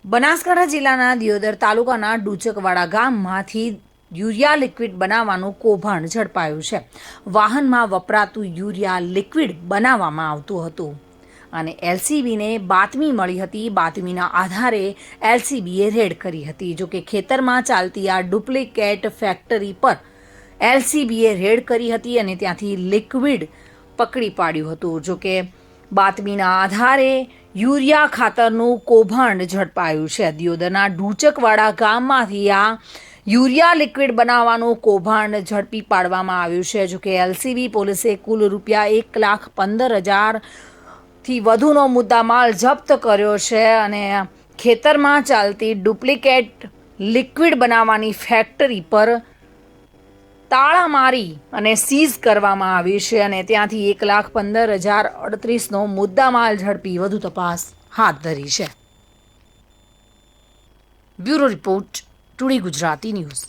બનાસકાંઠા જિલ્લાના દિયોદર તાલુકાના ડુચકવાડા ગામમાંથી યુરિયા લિક્વિડ બનાવવાનું કૌભાંડ ઝડપાયું છે. વાહનમાં વપરાતું યુરિયા લિક્વિડ બનાવવામાં આવતું હતું અને એલસીબીને બાતમી મળી હતી. બાતમીના આધારે એલસીબીએ રેડ કરી હતી. જોકે ખેતરમાં ચાલતી આ ડુપ્લિકેટ ફેક્ટરી પર એલસીબીએ રેડ કરી હતી અને ત્યાંથી લિક્વિડ પકડી પાડ્યું હતું. જોકે બાતમીના આધારે યુરિયા ખાતરનું કૌભાંડ ઝડપાયું છે. દિયોદરના ડુચકવાડા ગામમાંથી આ યુરિયા લિક્વિડ બનાવવાનું કૌભાંડ ઝડપી પાડવામાં આવ્યું છે. જોકે એલસીબી પોલીસે કુલ ₹1,15,000થી વધુનો મુદ્દામાલ જપ્ત કર્યો છે અને ખેતરમાં ચાલતી ડુપ્લિકેટ લિક્વિડ બનાવવાની ફેક્ટરી પર તાળા મારી અને સીઝ કરવામાં આવી છે અને ત્યાંથી ₹1,15,038નો મુદ્દામાલ ઝડપી વધુ તપાસ હાથ ધરી છે. Bureau report, today Gujarati news.